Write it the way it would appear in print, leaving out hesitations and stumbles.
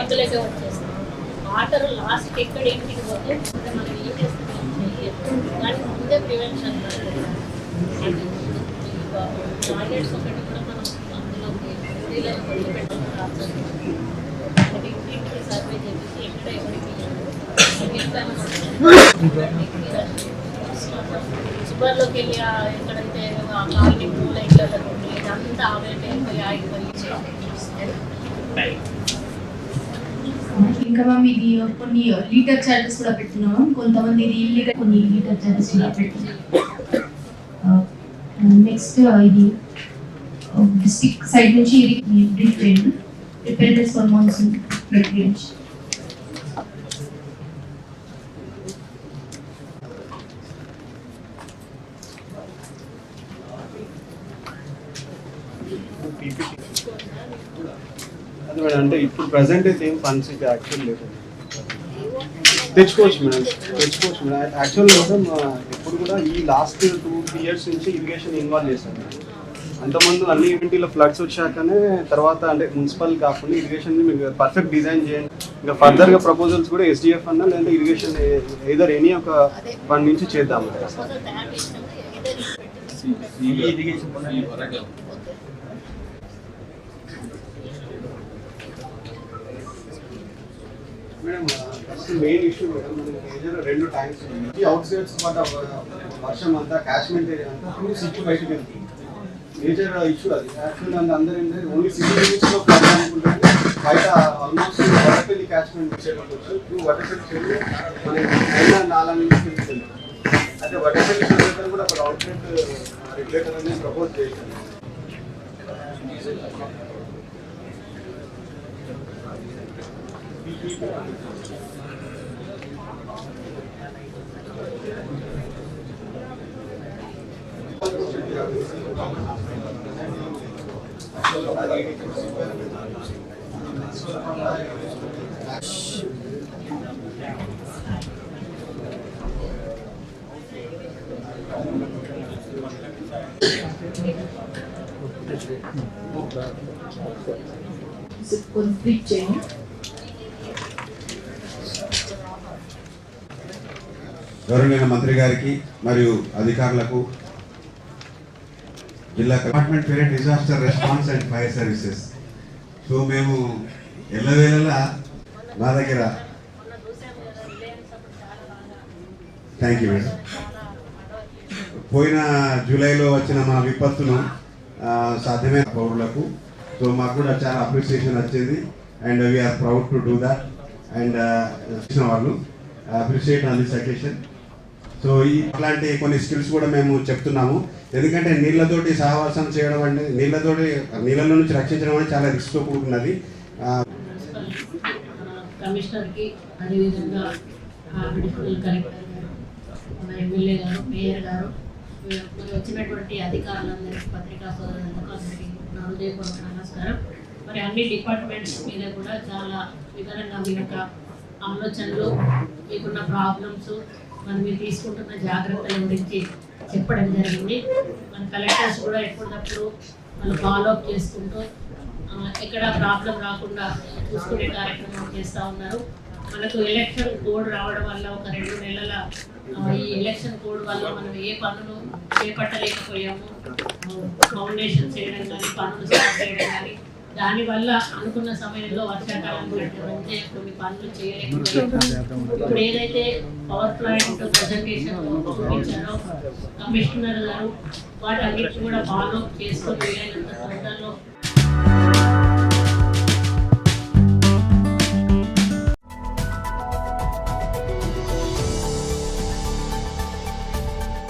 అందులోకే వచ్చేస్తాం. వాటర్ లాస్ట్కి ఎక్కడ ఇంటికి పోతే మనం ఏం చేస్తాం దానికి ముందే ప్రివెన్షన్ టాయిలెట్స్ ఒకటి కూడా మనం అందులోకి ఇంటికి సర్వే చేసి ఎక్కడ ఎవరికి సుబర్లోకి వెళ్ళి ఎక్కడైతే కాలనీ పూల ఇట్లా ఉండి ఇదంతా ఆగిపోయి ఇంకా మ్యామ్ ఇది కొన్ని లీటర్ చార్జెస్ కూడా పెట్టున్నాము. కొంతమంది ఇది ఇల్లీగల్ కొన్ని లీటర్ చార్జెస్ కూడా పెట్టున్నాం. నెక్స్ట్ ఇది డిస్ట్రిక్ట్ సైడ్ నుంచి ఇది బ్రీఫ్ చేయండి. Preparedness for monsoon flood range. అది మేడం అంటే ఇప్పుడు ప్రజెంట్ అయితే ఏం ఫండ్స్ ఇక యాక్చువల్ లేదు. తెచ్చుకోవచ్చు మేడం యాక్చువల్ మేడం ఎప్పుడు కూడా ఈ లాస్ట్ 2-3 years నుంచి ఇరిగేషన్ ఇన్వాల్వ్ చేశారు మేడం. అంతకుముందు అన్ని ఈవెంట్లో ఫ్లడ్స్ వచ్చాకనే తర్వాత అంటే మున్సిపల్ కాకుండా ఇరిగేషన్ మీకు పర్ఫెక్ట్ డిజైన్ చేయండి. ఇంకా ఫర్దర్గా ప్రపోజల్స్ కూడా ఎస్డిఎఫ్ అన్నా లేదంటే ఇరిగేషన్ ఏదర్ ఎనీ ఒక ఫండ్ నుంచి చేద్దాం madam. First main issue madam మనకి మేజర్ 2 ట్యాంక్స్ ఉన్నాయి. అవుట్స్కర్ట్స్ పడ్డ వర్షం అంతా క్యాచ్మెంట్ ఏరియా అంతా ఫుల్ సిటీ బయటకు వెళ్తుంది. మేజర్ ఇష్యూ అది యాక్చువల్ అందరూ ఓన్లీ సిటీ లిమిట్స్లో అనుకుంటే బయట ఆల్మోస్ట్ వడపల్లి క్యాచ్మెంట్ వచ్చేటప్పుడు ఇప్పుడు వడపల్లి చెరువు మనకి అయినా 4 నుంచి వెళ్తుంది. అయితే వడపల్లి చెరువు కూడా ఒక అవుట్లెట్ రెగ్యులేటర్ అనేది ప్రపోజ్ చేశాను. కంప్లీట్ చేయండి. గౌరవనీయ మంత్రి గారికి మరియు అధికారులకు జిల్లా డిపార్ట్మెంట్ పేరు disaster response and fire services. So మేము ఎల్లవేళలా నా దగ్గర థ్యాంక్ యూ మేడం. పోయిన జూలైలో వచ్చిన మా విపత్తును సాధ్యమైన పౌరులకు సో మాకు కూడా చాలా అప్రిసియేషన్ వచ్చింది and we are proud to do that and ఇచ్చిన వాళ్ళు appreciate on this occasion. So ఇట్లాంటి కొన్ని స్కిల్స్ కూడా మేము చెప్తున్నాము. ఎందుకంటే నీళ్ళతోటి సహవాసం చేయడం అంటే నీళ్ళలో నుంచి రక్షించడం అనేది చాలా రిస్క్తో కూడుకున్నది. కమిషనర్కి అదేవిధంగా అడిషనల్ కలెక్టర్ గారు, మన ఎమ్మెల్యే గారు, మేయర్ గారు, మరి వచ్చినటువంటి అధికారులందరికీ, పత్రికా సోదరులందరికీ అందరికీ నా హృదయపూర్వక నమస్కారం. మరి అన్ని డిపార్ట్మెంట్స్ మీద కూడా చాలా వివరంగా మీ యొక్క ఆలోచనలు, మీకున్న ప్రాబ్లమ్స్, మనం మీరు తీసుకుంటున్న జాగ్రత్తల గురించి చెప్పడం జరిగింది. మన కలెక్టర్స్ కూడా ఎప్పటికప్పుడు వాళ్ళు ఫాలోఅప్ చేసుకుంటూ ఎక్కడ ప్రాబ్లం రాకుండా చూసుకునే కార్యక్రమం చేస్తూ ఉన్నారు. మనకు ఎలక్షన్ కోడ్ రావడం వల్ల ఒక 2 నెలల ఈ ఎలక్షన్ కోడ్ వల్ల మనం ఏ పనులు చేపట్టలేకపోయాము. ఫౌండేషన్ చేయడం కానీ, పనులు స్టార్ట్ చేయడం కానీ, దానివల్ల అనుకున్న సమయంలో వర్షాకాలం అంటే కొన్ని పనులు చేయలేకపోయాము. ఇప్పుడు ఏదైతే పవర్ ప్లాంట్ ప్రజెంటేషన్ చూపించారో కమిషనర్ గారు వాటన్నిటి కూడా ఫాలో చేసుకుని వీలైనంత తొందరలో